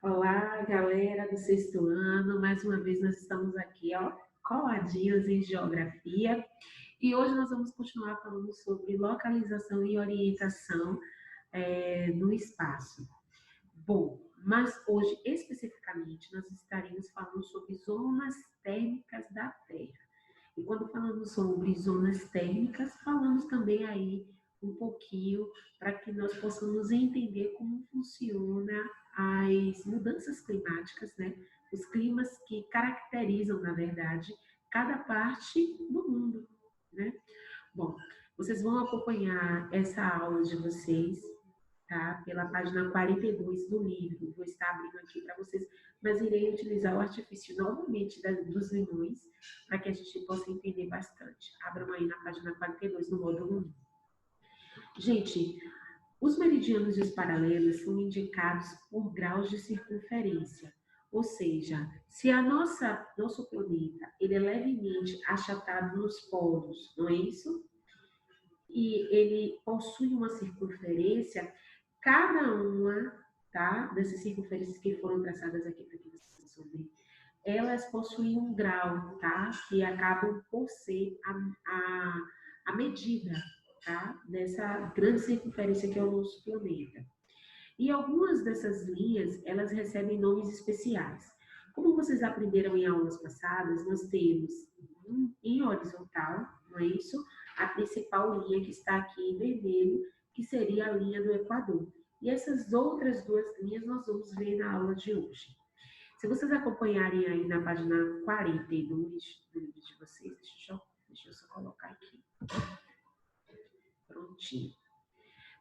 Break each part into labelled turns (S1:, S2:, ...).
S1: Olá, galera do sexto ano. Mais uma vez nós estamos aqui, ó, coladinhos em geografia. E hoje nós vamos continuar falando sobre localização e orientação no espaço. Bom, mas hoje especificamente nós estaremos falando sobre zonas térmicas da Terra. E quando falamos sobre zonas térmicas, falamos também aí um pouquinho para que nós possamos entender como funciona as mudanças climáticas, né? Os climas que caracterizam, na verdade, cada parte do mundo, né? Bom, vocês vão acompanhar essa aula de vocês, tá? Pela página 42 do livro. Vou estar abrindo aqui para vocês, mas irei utilizar o artifício novamente dos limões para que a gente possa entender bastante. Abram aí na página 42 no módulo 1. Gente, os meridianos e os paralelos são indicados por graus de circunferência. Ou seja, se nosso planeta ele é levemente achatado nos polos, não é isso? E ele possui uma circunferência, cada uma, tá, dessas circunferências que foram traçadas aqui para que vocês possam ver, elas possuem um grau, tá, que acabam por ser a medida, tá, dessa grande circunferência que é o nosso planeta. E algumas dessas linhas, elas recebem nomes especiais. Como vocês aprenderam em aulas passadas, nós temos em horizontal, não é isso? A principal linha que está aqui em vermelho, que seria a linha do Equador. E essas outras duas linhas nós vamos ver na aula de hoje. Se vocês acompanharem aí na página 42 do livro de vocês, deixa eu só colocar aqui. Prontinho.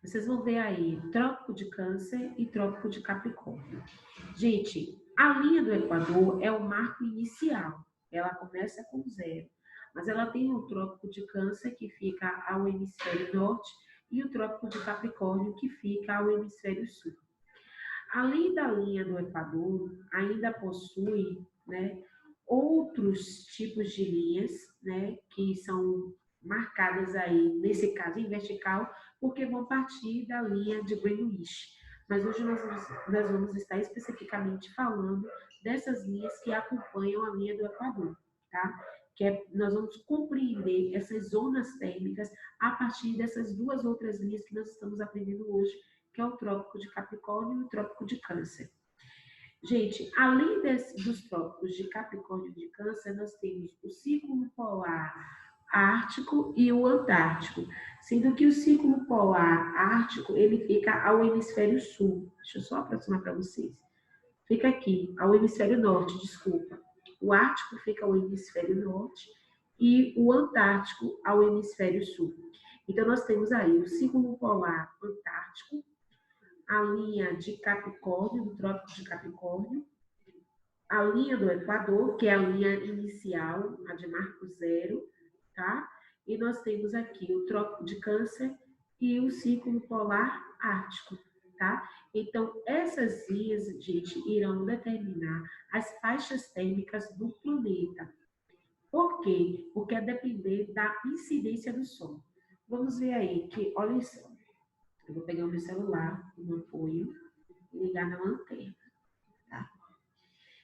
S1: Vocês vão ver aí Trópico de Câncer e Trópico de Capricórnio. Gente, a linha do Equador é o marco inicial. Ela começa com 0, mas ela tem o Trópico de Câncer, que fica ao hemisfério norte, e o Trópico de Capricórnio, que fica ao hemisfério sul. Além da linha do Equador, ainda possui, né, outros tipos de linhas, né, que são marcadas aí, nesse caso em vertical, porque vão partir da linha de Greenwich. Mas hoje nós vamos estar especificamente falando dessas linhas que acompanham a linha do Equador, tá? Nós vamos compreender essas zonas térmicas a partir dessas duas outras linhas que nós estamos aprendendo hoje, que é o Trópico de Capricórnio e o Trópico de Câncer. Gente, além dos trópicos de Capricórnio e de Câncer, nós temos o Círculo Polar Ártico e o Antártico, sendo que o Círculo Polar Ártico, ele fica ao hemisfério sul. Deixa eu só aproximar para vocês. Fica aqui, ao hemisfério norte, desculpa. O Ártico fica ao hemisfério norte e o Antártico ao hemisfério sul. Então, nós temos aí o Círculo Polar Antártico, a linha de Capricórnio, do Trópico de Capricórnio, a linha do Equador, que é a linha inicial, a de marco 0, tá? E nós temos aqui o Trópico de Câncer e o Círculo Polar Ártico, tá? Então, essas linhas, gente, irão determinar as faixas térmicas do planeta. Por quê? Porque é depender da incidência do Sol. Vamos ver aí que, olha só, eu vou pegar o meu celular, no apoio, e ligar na lanterna, tá?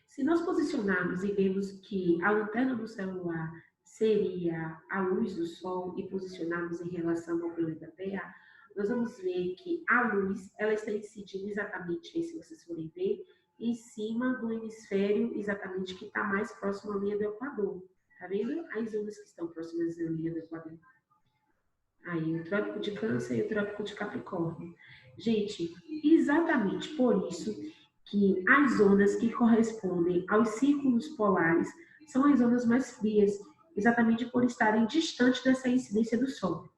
S1: Se nós posicionarmos e vemos que a lanterna do celular seria a luz do Sol e posicionarmos em relação ao planeta Terra, nós vamos ver que a luz, ela está incidindo exatamente, se vocês forem ver, em cima do hemisfério exatamente que está mais próximo à linha do Equador. Tá vendo? As zonas que estão próximas da linha do Equador. Aí, o Trópico de Câncer e o Trópico de Capricórnio. Gente, exatamente por isso que as zonas que correspondem aos círculos polares são as zonas mais frias, exatamente por estarem distantes dessa incidência do Sol.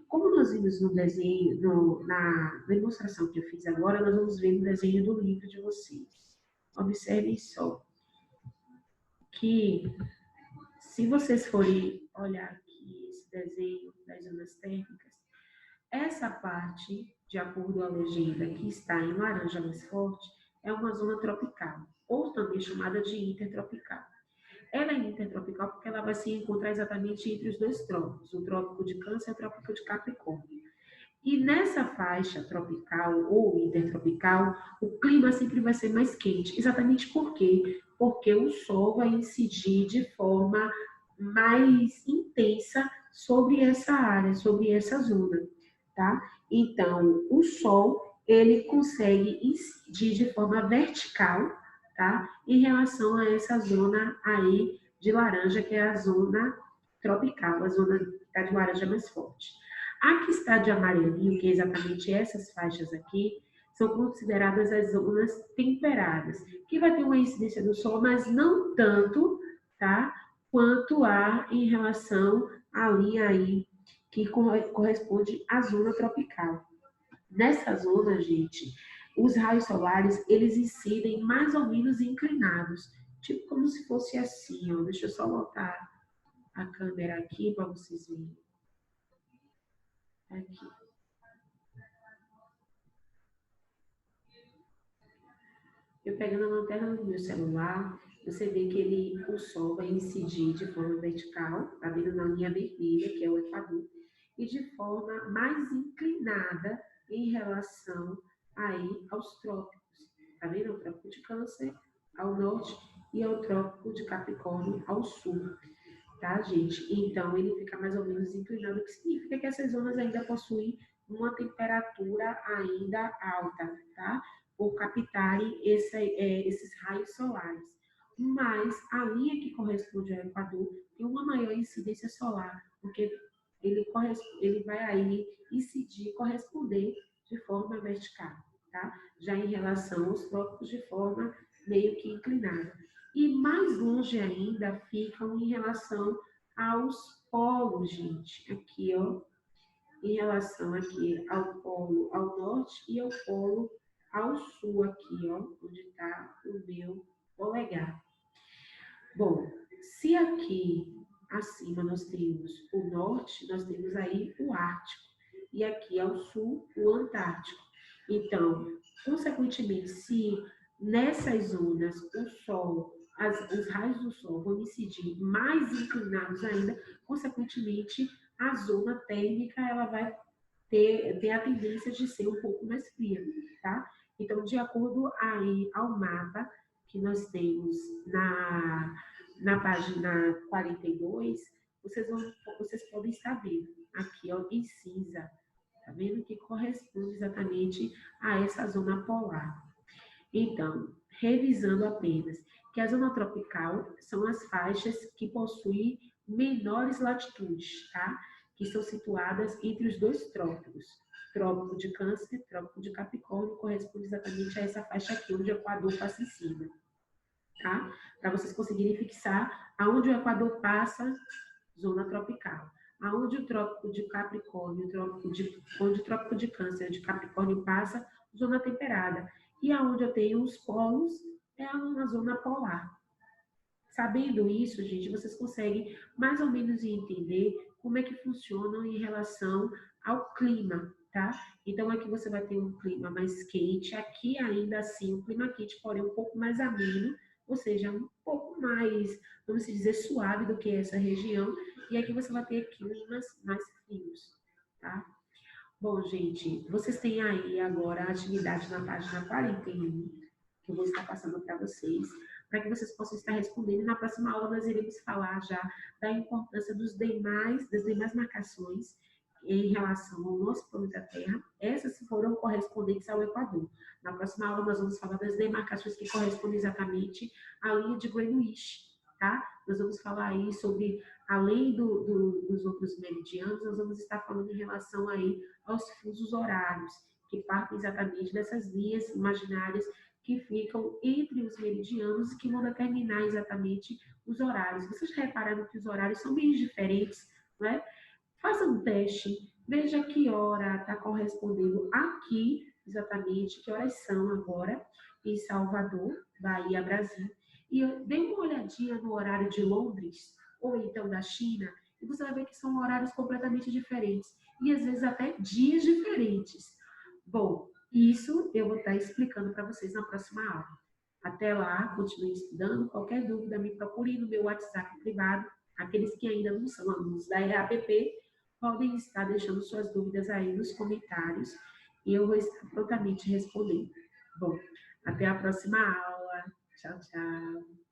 S1: Como nós vimos no desenho, na demonstração que eu fiz agora, nós vamos ver no desenho do livro de vocês. Observem só que, se vocês forem olhar aqui esse desenho das zonas térmicas, essa parte, de acordo com a legenda que está em laranja mais forte, é uma zona tropical, ou também chamada de intertropical. Ela é intertropical porque ela vai se encontrar exatamente entre os dois trópicos, o Trópico de Câncer e o Trópico de Capricórnio. E nessa faixa tropical ou intertropical, o clima sempre vai ser mais quente. Exatamente por quê? Porque o Sol vai incidir de forma mais intensa sobre essa área, sobre essa zona, tá? Então, o Sol, ele consegue incidir de forma vertical, tá? Em relação a essa zona aí de laranja, que é a zona tropical, a zona que está de laranja mais forte. A que está de amarelinho, que é exatamente essas faixas aqui, são consideradas as zonas temperadas, que vai ter uma incidência do sol, mas não tanto, tá? Quanto há em relação à linha aí que corresponde à zona tropical. Nessa zona, gente, os raios solares, eles incidem mais ou menos inclinados, tipo como se fosse assim, ó. Deixa eu só botar a câmera aqui para vocês verem. Aqui. Eu pegando a lanterna do meu celular, você vê que o sol vai incidir de forma vertical, tá vendo na linha vermelha, que é o Equador, e de forma mais inclinada em relação aí aos trópicos. Tá vendo? O trópico de Câncer ao norte e ao trópico de Capricórnio ao sul, tá, gente? Então, ele fica mais ou menos inclinado, o que significa que essas zonas ainda possuem uma temperatura ainda alta, tá? Por captarem esses raios solares. Mas a linha que corresponde ao Equador tem uma maior incidência solar, porque ele vai aí incidir, corresponder de forma vertical, tá? Já em relação aos trópicos de forma meio que inclinada. E mais longe ainda ficam em relação aos polos, gente. Aqui, ó, em relação aqui ao polo ao norte e ao polo ao sul, aqui, ó, onde está o meu polegar. Bom, se aqui acima nós temos o norte, nós temos aí o Ártico, e aqui ao sul, o Antártico. Então, consequentemente, se nessas zonas o Sol, os raios do Sol vão incidir mais inclinados ainda, consequentemente, a zona térmica ela vai ter a tendência de ser um pouco mais fria, tá? Então, de acordo aí ao mapa que nós temos na página 42, vocês podem estar vendo aqui, ó, em cinza, tá vendo? Que corresponde exatamente a essa zona polar. Então, revisando apenas, que a zona tropical são as faixas que possuem menores latitudes, tá? Que são situadas entre os dois trópicos. Trópico de Câncer, Trópico de Capricórnio, corresponde exatamente a essa faixa aqui, onde o Equador passa em cima, tá? Para vocês conseguirem fixar aonde o Equador passa, zona tropical. Aonde o Trópico de Capricórnio, onde o Trópico de Câncer de Capricórnio passa, zona temperada. E aonde eu tenho os polos, é a zona polar. Sabendo isso, gente, vocês conseguem mais ou menos entender como é que funcionam em relação ao clima, tá? Então, aqui você vai ter um clima mais quente, aqui ainda assim, um clima quente, porém um pouco mais ameno, ou seja, um pouco mais, vamos dizer, suave do que essa região, e aqui você vai ter climas mais frios, tá? Bom, gente, vocês têm aí agora a atividade na página 41, que eu vou estar passando para vocês, para que vocês possam estar respondendo. E na próxima aula nós iremos falar já da importância das demais marcações em relação ao nosso planeta Terra. Essas foram correspondentes ao Equador. Na próxima aula nós vamos falar das demarcações que correspondem exatamente à linha de Greenwich, tá? Nós vamos falar aí sobre, além dos outros meridianos, nós vamos estar falando em relação aí aos fusos horários, que partem exatamente dessas linhas imaginárias que ficam entre os meridianos e que vão determinar exatamente os horários. Vocês já repararam que os horários são bem diferentes, né? Faça um teste, veja que hora está correspondendo aqui, exatamente, que horas são agora em Salvador, Bahia, Brasil. E dê uma olhadinha no horário de Londres, ou então da China, e você vai ver que são horários completamente diferentes. E às vezes até dias diferentes. Bom, isso eu vou estar explicando para vocês na próxima aula. Até lá, continue estudando. Qualquer dúvida, me procure no meu WhatsApp privado. Aqueles que ainda não são alunos da EAPP, podem estar deixando suas dúvidas aí nos comentários e eu vou estar prontamente respondendo. Bom, até a próxima aula. Tchau, tchau.